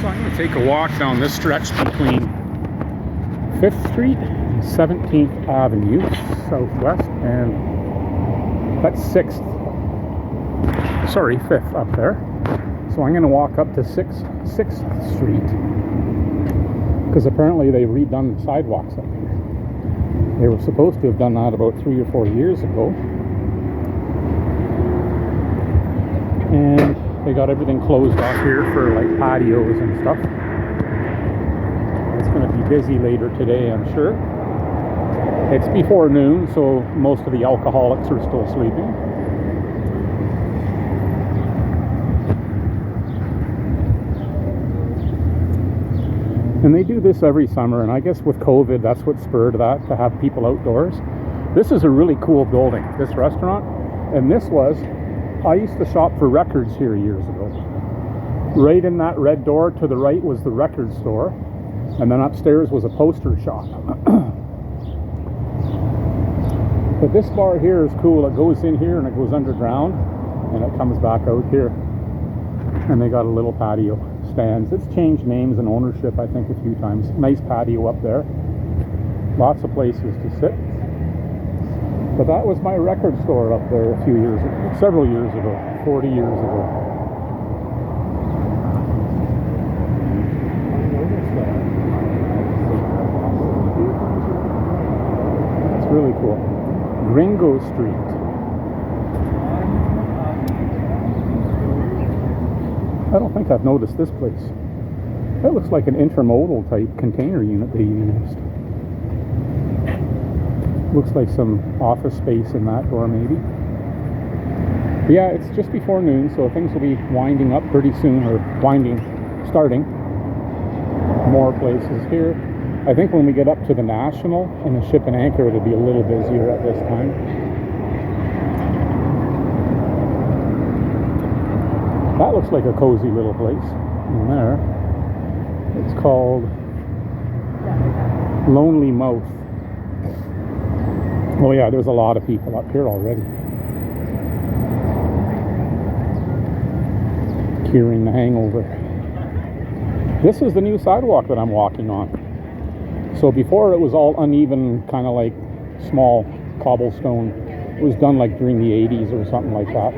So I'm going to take a walk down this stretch between 5th Street and 17th Avenue Southwest, and that's 5th up there. So I'm going to walk up to 6th Street, because apparently they've redone the sidewalks up here. They were supposed to have done that about 3 or 4 years ago, and they got everything closed off here for like patios and stuff. It's going to be busy later today, I'm sure. It's before noon, so most of the alcoholics are still sleeping. And they do this every summer, and I guess with COVID, that's what spurred that, to have people outdoors. This is a really cool building, this restaurant. And this was, I used to shop for records here years ago. Right in that red door to the right was the record store, and then upstairs was a poster shop. But this bar here is cool. It goes in here and it goes underground, and it comes back out here. And they got a little patio stands. It's changed names and ownership, I think, a few times. Nice patio up there. Lots of places to sit. But that was my record store up there several years ago, 40 years ago. It's really cool. Gringo Street. I don't think I've noticed this place. That looks like an intermodal type container unit they used. Looks like some office space in that door, maybe. But yeah, it's just before noon, so things will be winding up pretty soon, or starting. More places here. I think when we get up to the National and the Ship and Anchor, it'll be a little busier at this time. That looks like a cozy little place in there. It's called Lonely Mouth. Oh yeah, there's a lot of people up here already. Curing the hangover. This is the new sidewalk that I'm walking on. So before it was all uneven, kind of like small cobblestone. It was done like during the 80s or something like that.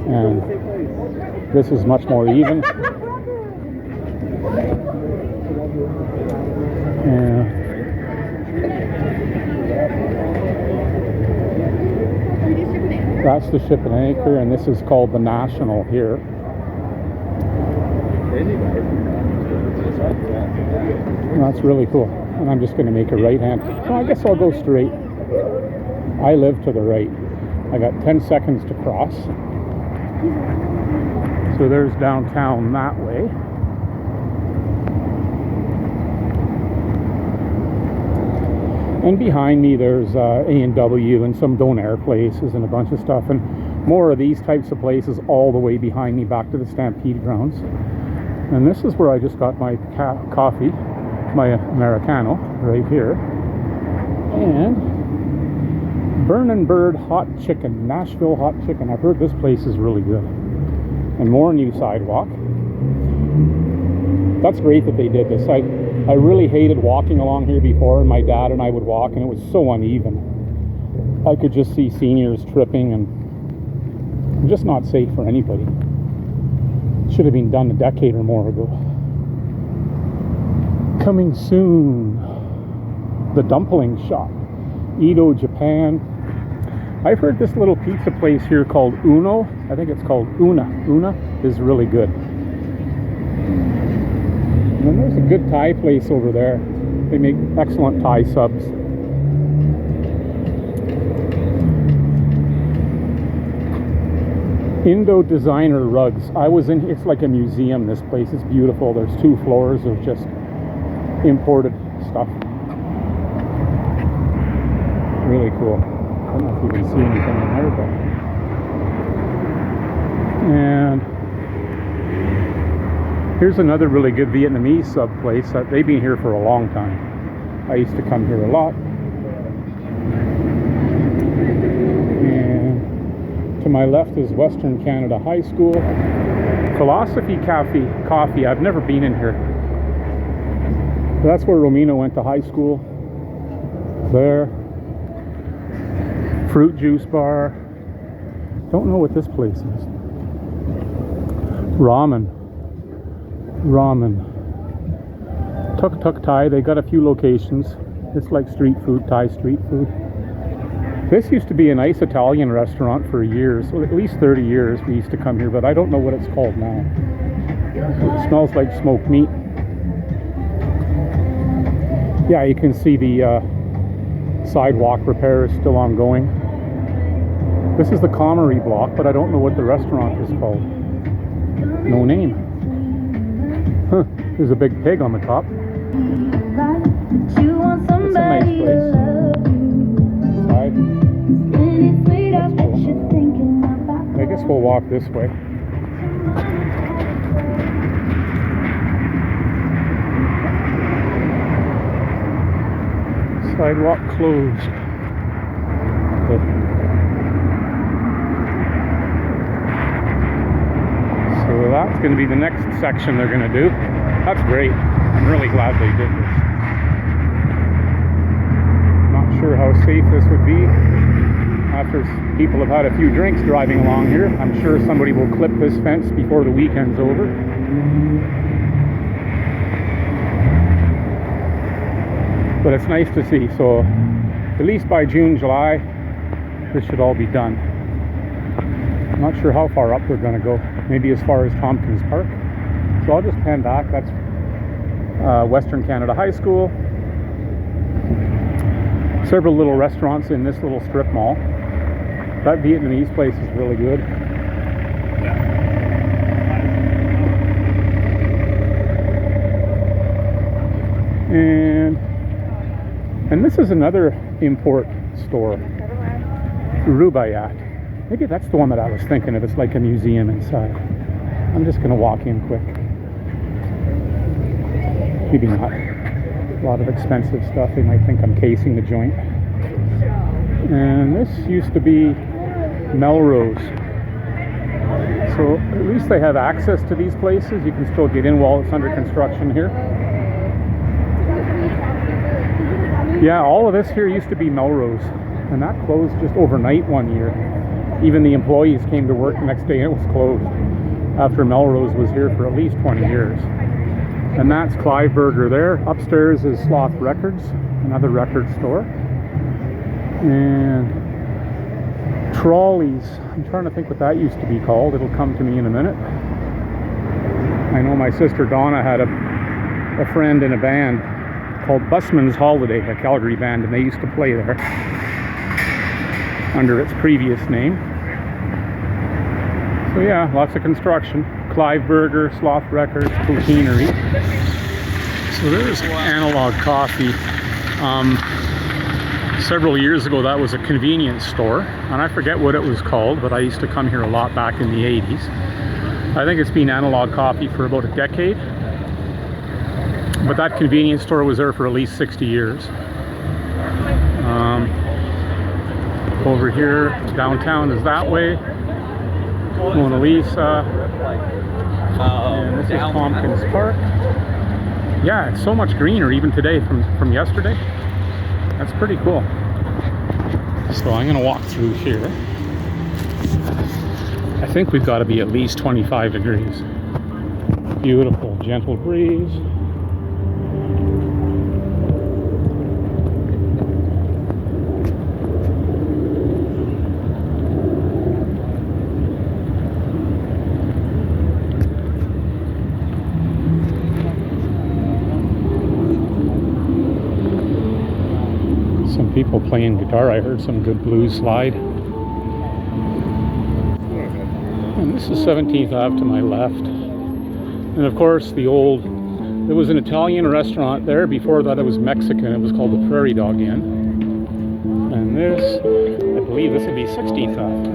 And this is much more even. And that's the Ship and Anchor, and this is called the National here. And that's really cool. And I'm just going to make a right hand. No, I guess I'll go straight. I live to the right. I got 10 seconds to cross. So there's downtown that way. And behind me there's A&W and some donair places and a bunch of stuff, and more of these types of places all the way behind me back to the Stampede grounds. And this is where I just got my coffee, my Americano, right here. And Burnin' Bird Hot Chicken, Nashville Hot Chicken. I've heard this place is really good. And more new sidewalk. That's great that they did this. I really hated walking along here before, and my dad and I would walk, and it was so uneven. I could just see seniors tripping, and just not safe for anybody. It should have been done a decade or more ago. Coming soon, the dumpling shop, Edo, Japan. I've heard this little pizza place here called Uno. I think it's called Una. Una is really good. And then there's a good Thai place over there. They make excellent Thai subs. Indo designer rugs. I was in, it's like a museum, this place. It's beautiful. There's 2 floors of just imported stuff. Really cool. I don't know if you can see anything in there, but... And here's another really good Vietnamese sub place. They've been here for a long time. I used to come here a lot. And To my left is Western Canada High School. Philosophy Cafe Coffee. I've never been in here. That's where Romina went to high school. There. Fruit juice bar. Don't know what this place is. Ramen. Tuk Tuk Thai. They got a few locations. It's like street food, Thai street food. This used to be a nice Italian restaurant for years, at least 30 years we used to come here, but I don't know what it's called now. It smells like smoked meat. Yeah, you can see the sidewalk repair is still ongoing. This is the Comrie block, but I don't know what the restaurant is called. No name. Huh, there's a big pig on the top. It's a nice place. I guess we'll walk this way. Sidewalk closed. So that's going to be the next section they're going to do. That's great. I'm really glad they did this. Not sure how safe this would be. After people have had a few drinks driving along here, I'm sure somebody will clip this fence before the weekend's over. But it's nice to see. So at least by June, July, this should all be done. I'm not sure how far up they're going to go. Maybe as far as Tompkins Park. So I'll just pan back. That's Western Canada High School. Several little restaurants in this little strip mall. That Vietnamese place is really good. And this is another import store. Rubaiyat. Maybe that's the one that I was thinking of. It's like a museum inside. I'm just going to walk in quick. Maybe not. A lot of expensive stuff. They might think I'm casing the joint. And this used to be Melrose. So at least they have access to these places. You can still get in while it's under construction here. Yeah, all of this here used to be Melrose. And that closed just overnight one year. Even the employees came to work the next day and it was closed. After Melrose was here for at least 20 years. And that's Clive Burger there. Upstairs is Sloth Records, another record store. And Trolleys. I'm trying to think what that used to be called. It'll come to me in a minute. I know my sister Donna had a friend in a band called Busman's Holiday, a Calgary band, and they used to play there under its previous name. So yeah, lots of construction. Clive Burger, Sloth Records, Coquinery. So there's Analog Coffee. Several years ago that was a convenience store, and I forget what it was called, but I used to come here a lot back in the 80s. I think it's been Analog Coffee for about a decade, but that convenience store was there for at least 60 years. Over here downtown is that way, Mona Lisa, and this is Tompkins Park. Yeah, it's so much greener even today from yesterday. That's pretty cool. So I'm going to walk through here. I think we've got to be at least 25 degrees. Beautiful, gentle breeze. Some people playing guitar. I heard some good blues slide. And this is 17th Ave to my left. And of course there was an Italian restaurant there. Before that it was Mexican. It was called the Prairie Dog Inn. And this, I believe this would be 16th Ave.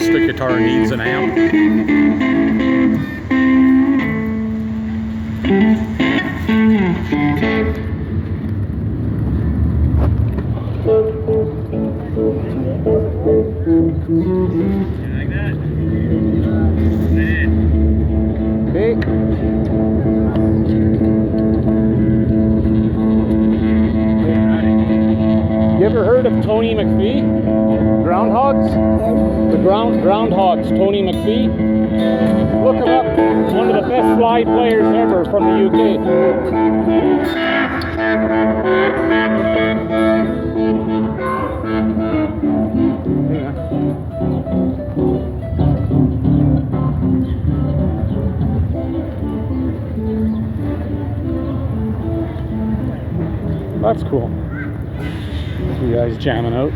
acoustic guitar needs an amp. Like that? Hey. You ever heard of Tony McPhee? Groundhogs? The Groundhogs, Tony McPhee. Look him up. One of the best slide players ever from the UK. That's cool. You guys jamming out.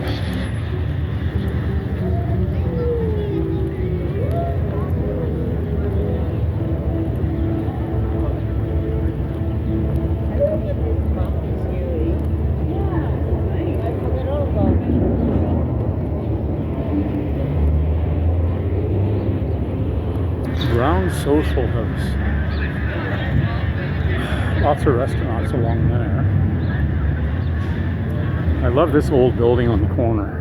Brown Social House. Lots of restaurants along there. I love this old building on the corner.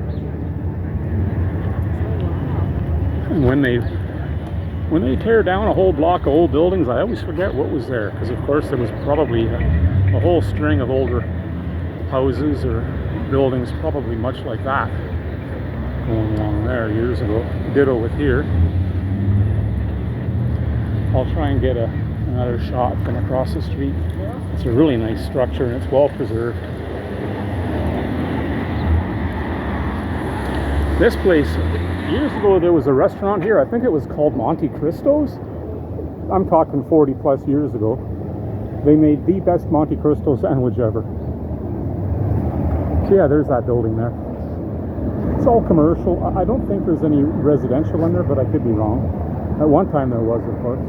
And when they tear down a whole block of old buildings, I always forget what was there, because of course there was probably a whole string of older houses or buildings, probably much like that, going along there years ago. Ditto with here. I'll try and get another shot from across the street. It's a really nice structure and it's well preserved. This place, years ago there was a restaurant here, I think it was called Monte Cristo's. I'm talking 40 plus years ago. They made the best Monte Cristo sandwich ever. So yeah, there's that building there. It's all commercial. I don't think there's any residential in there, but I could be wrong. At one time there was, of course.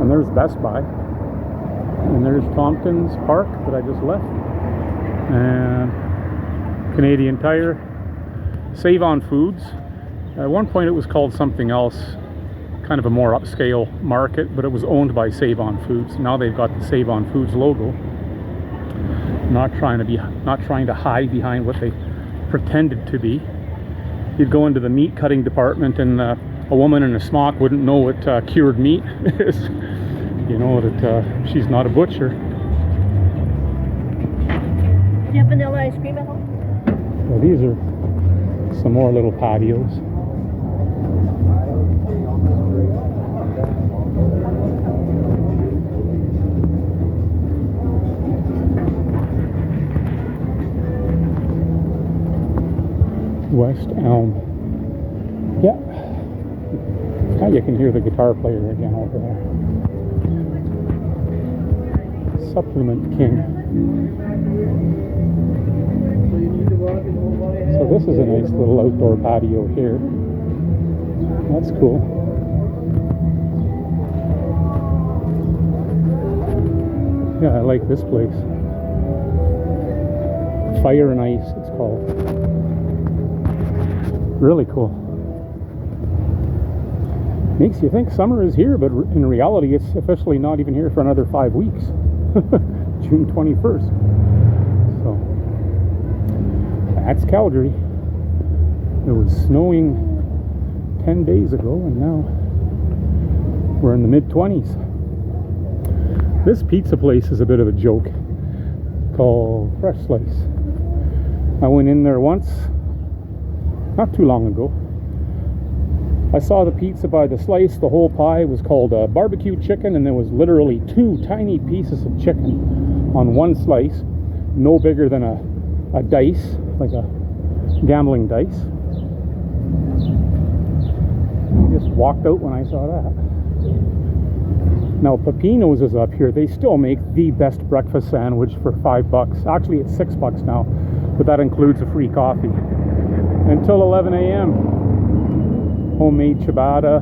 And there's Best Buy. And there's Tompkins Park that I just left. And Canadian Tire. Save On Foods. At one point it was called something else, kind of a more upscale market, but it was owned by Save On Foods. Now they've got the Save On Foods logo. Not trying to hide behind what they pretended to be. You'd go into the meat cutting department and a woman in a smock wouldn't know what cured meat is. You know that she's not a butcher. Do you have vanilla ice cream at home? Well, these are some more little patios. West Elm. Yeah. Now you can hear the guitar player again over there. Supplement King. So this is a nice little outdoor patio here. That's cool. Yeah, I like this place. Fire and Ice, it's called. Really cool. Makes you think summer is here, but in reality it's officially not even here for another 5 weeks. June 21st. So that's Calgary. It was snowing 10 days ago and now we're in the mid-20s. This pizza place is a bit of a joke, called Fresh Slice. I went in there once, not too long ago. I saw the pizza by the slice. The whole pie was called barbecue chicken, and there was literally 2 tiny pieces of chicken on one slice, no bigger than a dice, like a gambling dice. I just walked out when I saw that. Now Pepino's is up here. They still make the best breakfast sandwich for $5. Actually it's $6 now, but that includes a free coffee. Until 11 a.m. Homemade ciabatta,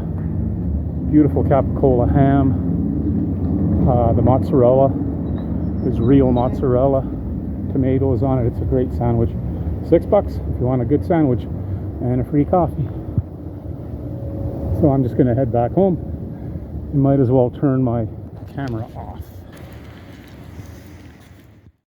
beautiful capicola ham, the mozzarella is real mozzarella, tomatoes on it. It's a great sandwich. $6 if you want a good sandwich and a free coffee. So I'm just going to head back home. I might as well turn my camera off.